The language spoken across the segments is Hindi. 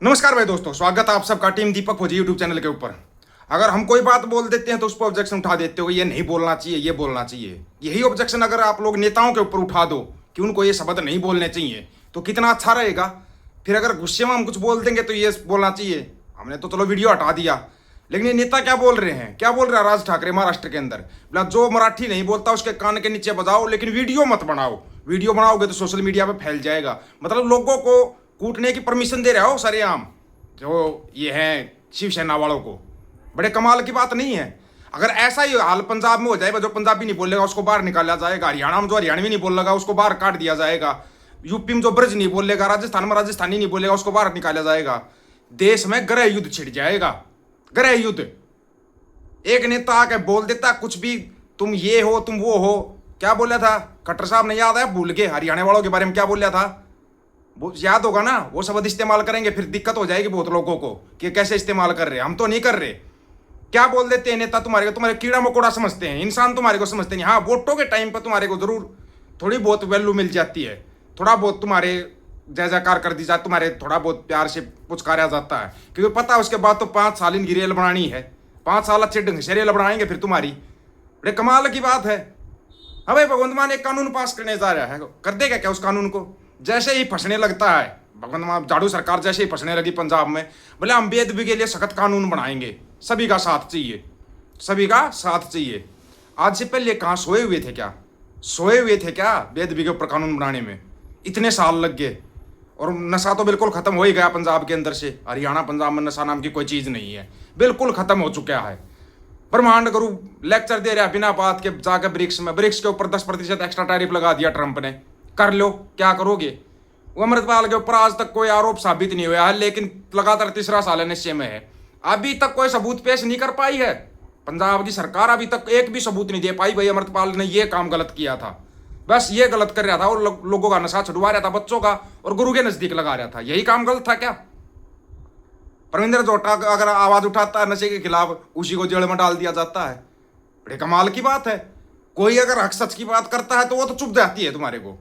नमस्कार भाई दोस्तों, स्वागत है आप सबका टीम दीपक फौजी यूट्यूब चैनल के ऊपर। अगर हम कोई बात बोल देते हैं तो उस पर ऑब्जेक्शन उठा देते हो, ये नहीं बोलना चाहिए, ये बोलना चाहिए। यही ऑब्जेक्शन अगर आप लोग नेताओं के ऊपर उठा दो कि उनको ये शब्द नहीं बोलने चाहिए तो कितना अच्छा रहेगा। फिर अगर गुस्से में हम कुछ बोल देंगे तो ये बोलना चाहिए। हमने तो चलो वीडियो हटा दिया, लेकिन ये नेता क्या बोल रहे हैं, क्या बोल रहा है राज ठाकरे महाराष्ट्र के अंदर? बोला जो मराठी नहीं बोलता उसके कान के नीचे बजाओ, लेकिन वीडियो मत बनाओ। वीडियो बनाओगे तो सोशल मीडिया पे फैल जाएगा। मतलब लोगों को कूटने की परमिशन दे रहा हो सरेआम, जो ये है शिवसेना वालों को। बड़े कमाल की बात नहीं है? अगर ऐसा ही हाल पंजाब में हो जाएगा, जो पंजाबी नहीं बोलेगा उसको बाहर निकाला जाएगा, हरियाणा में जो हरियाणवी नहीं बोलेगा उसको बाहर काट दिया जाएगा, यूपी में जो ब्रज नहीं बोलेगा, राजस्थान में राजस्थानी नहीं बोलेगा उसको बाहर निकाला जाएगा। देश में गृह युद्ध छिड़ जाएगा, गृह युद्ध। एक नेता आके बोल देता कुछ भी, तुम ये हो तुम वो हो। क्या बोला था खट्टर साहब ने, याद है? भूल गए। हरियाणा वालों के बारे में क्या बोला था वो याद होगा ना? वो शब्द इस्तेमाल करेंगे फिर दिक्कत हो जाएगी बहुत लोगों को कि कैसे इस्तेमाल कर रहे हैं। हम तो नहीं कर रहे। क्या बोल देते हैं नेता तुम्हारे को? तुम्हारे कीड़ा मकोड़ा समझते हैं, इंसान तुम्हारे को समझते नहीं। हाँ, वोटों के टाइम पर तुम्हारे को जरूर थोड़ी बहुत वैल्यू मिल जाती है, थोड़ा बहुत तुम्हारे जय जयकार कर दी जाती, तुम्हारे थोड़ा बहुत प्यार से पुचकारा जाता है, क्योंकि पता है उसके बाद तो 5 साल इनकी रेल बनानी है। 5 साल अच्छे ढंग से रेल बनाएंगे फिर तुम्हारी। बड़े कमाल की बात है। हाँ भाई, भगवंत मान एक कानून पास करने जा रहा है, कर देगा क्या उस कानून को? जैसे ही फंसने लगता है भगवंत मान, झाड़ू सरकार जैसे ही फंसने लगी पंजाब में, बोले हम बेदबी के लिए सख्त कानून बनाएंगे, सभी का साथ चाहिए, सभी का साथ चाहिए। आज से पहले कहाँ सोए हुए थे? क्या सोए हुए थे क्या बेदबी के ऊपर कानून बनाने में? इतने साल लग गए। और नशा तो बिल्कुल खत्म हो ही गया पंजाब के अंदर से। हरियाणा पंजाब में नशा नाम की कोई चीज नहीं है, बिल्कुल खत्म हो चुका है। ब्रह्मांड गुरु लेक्चर दे रहा बिना बात के जाकर ब्रिक्स में, ब्रिक्स के ऊपर 10% एक्स्ट्रा टैरिफ लगा दिया ट्रंप ने। कर लो, क्या करोगे? वो अमृतपाल के ऊपर आज तक कोई आरोप साबित नहीं हुआ है, लेकिन लगातार तीसरा साल निश्चय में है। अभी तक कोई सबूत पेश नहीं कर पाई है पंजाब की सरकार। अभी तक एक भी सबूत नहीं दे पाई भाई अमृतपाल ने ये काम गलत किया था। बस ये गलत कर रहा था और लोगों का नशा छुड़वा रहा था, बच्चों का, और गुरु के नजदीक लगा रहा था। यही काम गलत था क्या? परविंदर जोटा अगर आवाज उठाता है नशे के खिलाफ, उसी को जेल में डाल दिया जाता है। बड़े कमाल की बात है। कोई अगर हक सच की बात करता है तो वो तो चुप जाती है तुम्हारे को,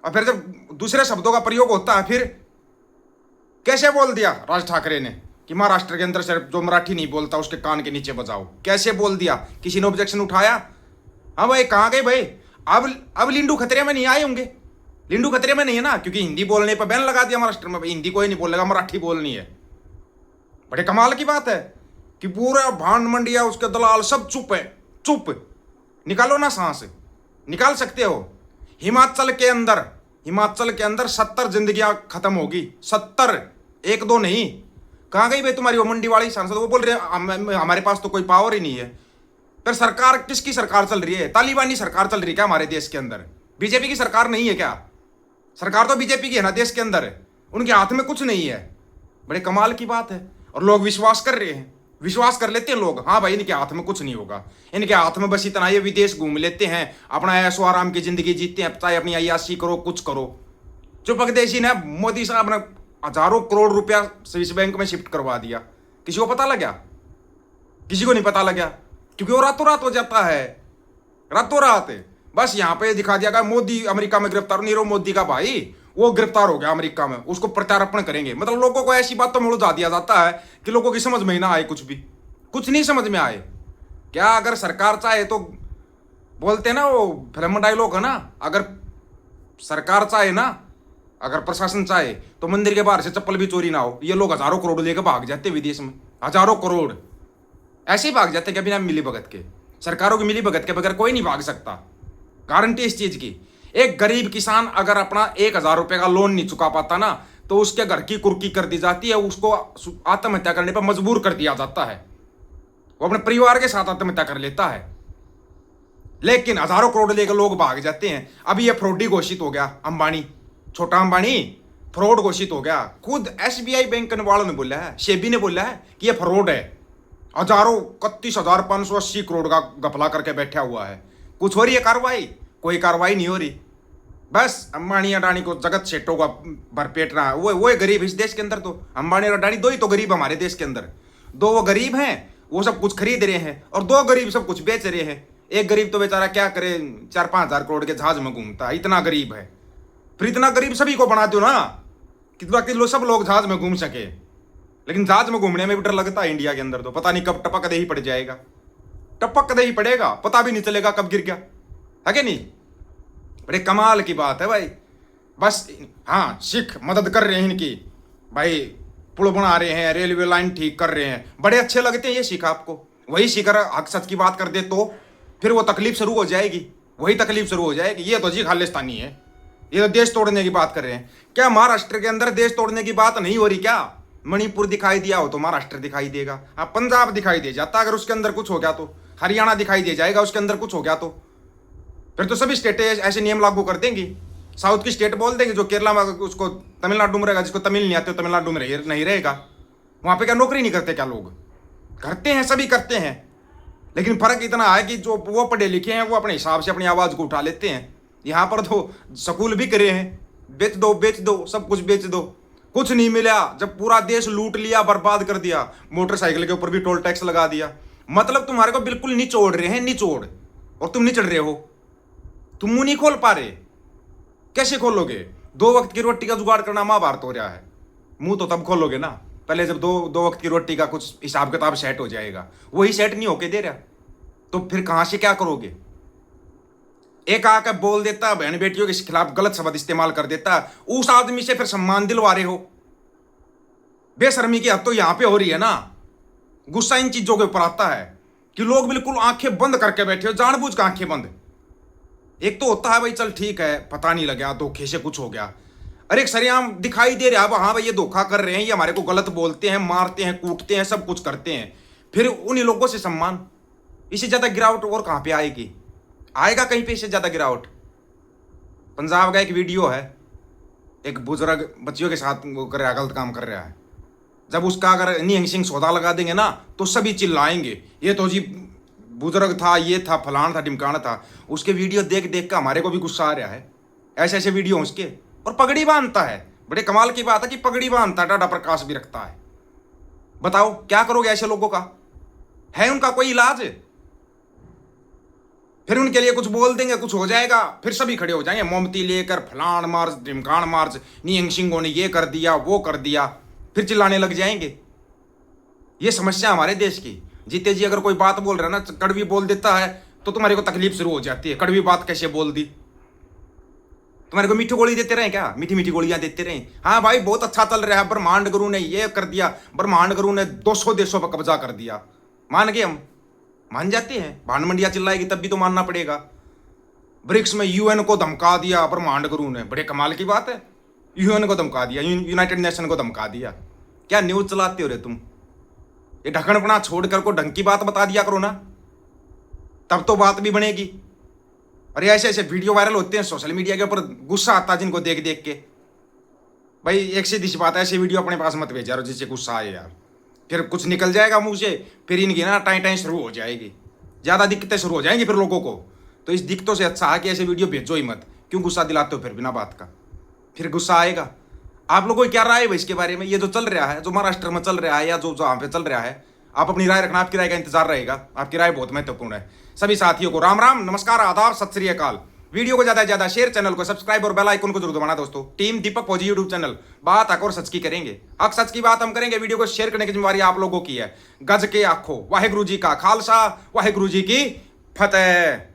और फिर जब दूसरे शब्दों का प्रयोग होता है, फिर कैसे बोल दिया राज ठाकरे ने कि महाराष्ट्र के अंदर सिर्फ जो मराठी नहीं बोलता उसके कान के नीचे बजाओ? कैसे बोल दिया? किसी ने ऑब्जेक्शन उठाया? हाँ भाई, कहाँ गए भाई? अब लिंडू खतरे में नहीं आए होंगे। लिंडू खतरे में नहीं है ना, क्योंकि हिंदी बोलने पर बैन लगा दिया महाराष्ट्र में। हिंदी कोई नहीं बोलेगा, मराठी बोलनी है। बड़े कमाल की बात है कि पूरा भांड मंडिया उसके दलाल सब चुप है, चुप। निकालो ना सांस, निकाल सकते हो। हिमाचल के अंदर 70 जिंदगियां खत्म होगी, 70, एक दो नहीं। कहाँ गई भाई तुम्हारी वो मंडी वाली सांसद? वो बोल रहे हमारे पास तो कोई पावर ही नहीं है। फिर सरकार किसकी सरकार चल रही है? तालिबानी सरकार चल रही है क्या हमारे देश के अंदर? बीजेपी की सरकार नहीं है क्या? सरकार तो बीजेपी की है ना देश के अंदर, उनके हाथ में कुछ नहीं है। बड़े कमाल की बात है। और लोग विश्वास कर रहे हैं, विश्वास कर लेते हैं लोग। हाँ भाई, इनके हाथ में कुछ नहीं होगा, इनके हाथ में बस इतना, ये विदेश घूम लेते हैं, अपना ऐशो आराम की जिंदगी जीते हैं, चाहे अपनी अय्याशी करो, कुछ करो। चुपक देशी ने, मोदी साहब ने हजारों करोड़ रुपया स्विस बैंक में शिफ्ट करवा दिया। किसी को पता लगा? किसी को नहीं पता लगा, क्योंकि वो रातों रात हो जाता है, रातों रात। बस यहाँ पे दिखा दिया गया मोदी अमेरिका में गिरफ्तार, नीरव मोदी का भाई वो गिरफ्तार हो गया अमेरिका में, उसको प्रत्यार्पण करेंगे। मतलब लोगों को ऐसी बात तो में उलझा दिया जाता है कि लोगों की समझ में ही ना आए, कुछ भी, कुछ नहीं समझ में आए। क्या अगर सरकार चाहे तो, बोलते ना वो फिल्म डायलॉग है ना, अगर सरकार चाहे ना, अगर प्रशासन चाहे तो मंदिर के बाहर से चप्पल भी चोरी ना हो। ये लोग हजारों करोड़ लेकर भाग जाते विदेश में, हजारों करोड़ ऐसे ही भाग जाते, कभी ना मिली भगत के। सरकारों की मिली भगत के बगैर कोई नहीं भाग सकता, गारंटी इस चीज की। एक गरीब किसान अगर अपना 1000 रुपए का लोन नहीं चुका पाता ना, तो उसके घर की कुर्की कर दी जाती है, उसको आत्महत्या करने पर मजबूर कर दिया जाता है, वो अपने परिवार के साथ आत्महत्या कर लेता है। लेकिन हजारों करोड़ लेकर लोग भाग जाते हैं। अभी ये फ्रॉडी घोषित हो गया, अंबानी, छोटा अंबानी फ्रॉड घोषित हो गया। खुद एसबीआई बैंक वालों ने बोला है, सेबी ने बोला है कि ये फ्रॉड है। हजारों 31,580 करोड़ का घपला करके बैठा हुआ है। कुछ हो रही है कार्रवाई? कोई कार्रवाई नहीं हो रही। बस अंबानी अडानी को जगत सेठों का भरपेट रहा है। वो गरीब इस देश के अंदर तो अंबानी और अडानी दो ही तो गरीब हमारे देश के अंदर। दो वो गरीब हैं, वो सब कुछ खरीद रहे हैं, और दो गरीब सब कुछ बेच रहे हैं। एक गरीब तो बेचारा क्या करे, 4-5 हजार करोड़ के जहाज में घूमता है, इतना गरीब है। फिर इतना गरीब सभी को बना दो ना कि सब लोग जहाज में घूम सके। लेकिन जहाज में घूमने में भी डर लगता है इंडिया के अंदर, तो पता नहीं कब टपक दे ही पड़ जाएगा, टपक दे ही पड़ेगा, पता भी नहीं चलेगा कब गिर गया, है कि नहीं। बड़े कमाल की बात है भाई। बस हाँ, सिख मदद कर रहे हैं इनकी भाई, पुल बना रहे हैं, रेलवे लाइन ठीक कर रहे हैं, बड़े अच्छे लगते हैं ये सिख आपको। वही सिख हक सच की बात कर दे तो फिर वो तकलीफ शुरू हो जाएगी, वही तकलीफ शुरू हो जाएगी। ये तो जी खालिस्तानी है, ये तो देश तोड़ने की बात कर रहे हैं। क्या महाराष्ट्र के अंदर देश तोड़ने की बात नहीं हो रही क्या? मणिपुर दिखाई दिया हो तो महाराष्ट्र दिखाई देगा, हाँ पंजाब दिखाई दे जाता अगर उसके अंदर कुछ हो गया तो, हरियाणा दिखाई दे जाएगा उसके अंदर कुछ हो गया तो, फिर तो सभी स्टेटें ऐसे नियम लागू कर देंगी। साउथ की स्टेट बोल देंगे, जो केरला में उसको तमिलनाडु में रहेगा, जिसको तमिल नहीं आते तमिलनाडु में नहीं रहेगा। वहां पे क्या नौकरी नहीं करते क्या लोग? करते हैं, सभी करते हैं, लेकिन फर्क इतना है कि जो वो पढ़े लिखे हैं वो अपने हिसाब से अपनी आवाज को उठा लेते हैं। यहाँ पर तो स्कूल भी करे हैं, बेच दो सब कुछ बेच दो, कुछ नहीं मिला। जब पूरा देश लूट लिया, बर्बाद कर दिया, मोटरसाइकिल के ऊपर भी टोल टैक्स लगा दिया, मतलब तुम्हारे को बिल्कुल निचोड़ रहे हैं, निचोड़, और तुम निचड़ रहे हो, तुम मुंह नहीं खोल पा रहे। कैसे खोलोगे? 2 वक्त की रोटी का जुगाड़ करना महाभारत हो रहा है, मुंह तो तब खोलोगे ना, पहले जब दो वक्त की रोटी का कुछ हिसाब किताब सेट हो जाएगा। वही सेट नहीं होके दे रहा तो फिर कहां से क्या करोगे? एक आकर बोल देता, बहन बेटियों के खिलाफ गलत शब्द इस्तेमाल कर देता, उस आदमी से फिर सम्मान दिलवा रहे हो। बेशर्मी की हद तो यहां पे हो रही है ना। गुस्सा इन चीजों के ऊपर आता है कि लोग बिल्कुल आंखें बंद करके बैठे हो, जानबूझ के आंखें बंद। एक तो होता है भाई चल ठीक है, पता नहीं लगा, धोखे से कुछ हो गया। अरे एक सरेआम दिखाई दे रहा है हाँ भाई ये धोखा कर रहे हैं, ये हमारे को गलत बोलते हैं, मारते हैं, कूटते हैं, सब कुछ करते हैं, फिर उन्हीं लोगों से सम्मान। इससे ज्यादा गिरावट और कहां पे आएगी? आएगा कहीं पे इससे ज्यादा गिरावट? पंजाब का एक वीडियो है, एक बुजुर्ग बच्चियों के साथ वो कर रहा है, गलत काम कर रहा है। जब उसका अगर निहंग सिंह सौदा लगा देंगे ना तो सभी चिल्लाएंगे, ये तो जी बुजुर्ग था, ये था, फलाना था, ढिमकाना था। उसके वीडियो देख देख कर हमारे को भी गुस्सा आ रहा है, ऐसे ऐसे वीडियो उसके। और पगड़ी बांधता है, बड़े कमाल की बात है कि पगड़ी बांधता है, टाटा प्रकाश भी रखता है। बताओ क्या करोगे ऐसे लोगों का? है उनका कोई इलाज? फिर उनके लिए कुछ बोल देंगे, कुछ हो जाएगा, फिर सभी खड़े हो जाएंगे मोमबत्ती लेकर, फलान मार्च, ढिमकान मार्च, निहंग सिंहों ने ये कर दिया, वो कर दिया, फिर चिल्लाने लग जाएंगे। ये समस्या हमारे देश की। जीते जी अगर कोई बात बोल रहा है ना, कड़वी बोल देता है तो तुम्हारे को तकलीफ शुरू हो जाती है। कड़वी बात कैसे बोल दी? तुम्हारे को मीठी गोली देते रहे क्या? मीठी मीठी गोलियां देते रहे? हाँ भाई बहुत अच्छा चल रहा है, ब्रह्मांड गुरु ने ये कर दिया, ब्रह्मांड गुरु ने 200 देशों पर कब्जा कर दिया, मान गए हम? मान जाते हैं। भांड मंडिया चिल्लाएगी तब भी तो मानना पड़ेगा। ब्रिक्स में यूएन को धमका दिया ब्रह्मांड गुरु ने, बड़े कमाल की बात है। यूएन को धमका दिया, यूनाइटेड नेशन को धमका दिया। क्या न्यूज चलाते हो रे तुम? ये ढक्कनपना छोड़कर को ढंग की बात बता दिया करो ना, तब तो बात भी बनेगी। अरे ऐसे ऐसे वीडियो वायरल होते हैं सोशल मीडिया के ऊपर, गुस्सा आता है जिनको देख देख के। भाई एक सीधी सी बात है, ऐसे वीडियो अपने पास मत भेजा जिससे गुस्सा आए यार, फिर कुछ निकल जाएगा मुंह से, फिर इनकी ना टाई टाई शुरू हो जाएगी, ज़्यादा दिक्कतें शुरू हो जाएंगी फिर लोगों को। तो इस दिक्कतों से अच्छा है कि ऐसे वीडियो भेजो ही मत। क्यों गुस्सा दिलाते हो फिर बिना बात का? फिर गुस्सा आएगा। आप लोगों को क्या राय है इसके बारे में? ये जो चल रहा है, जो महाराष्ट्र में चल रहा है या जो जहाँ पे चल रहा है, आप अपनी राय रखना, आपकी राय का इंतजार रहेगा। आपकी राय बहुत महत्वपूर्ण है। सभी साथियों को राम राम, नमस्कार, आदाब, सत श्री अकाल। वीडियो को ज्यादा से ज्यादा शेयर, चैनल को सब्सक्राइब और बेल आइकन को जरूर दबाना दोस्तों। टीम दीपक फौजी यूट्यूब चैनल, बात हक और सच की करेंगे। हक सच की बात हम करेंगे। वीडियो को शेयर करने की जिम्मेवारी आप लोगों की है। गज के आखो, वाहेगुरु जी का खालसा, वाहेगुरु जी की फतेह।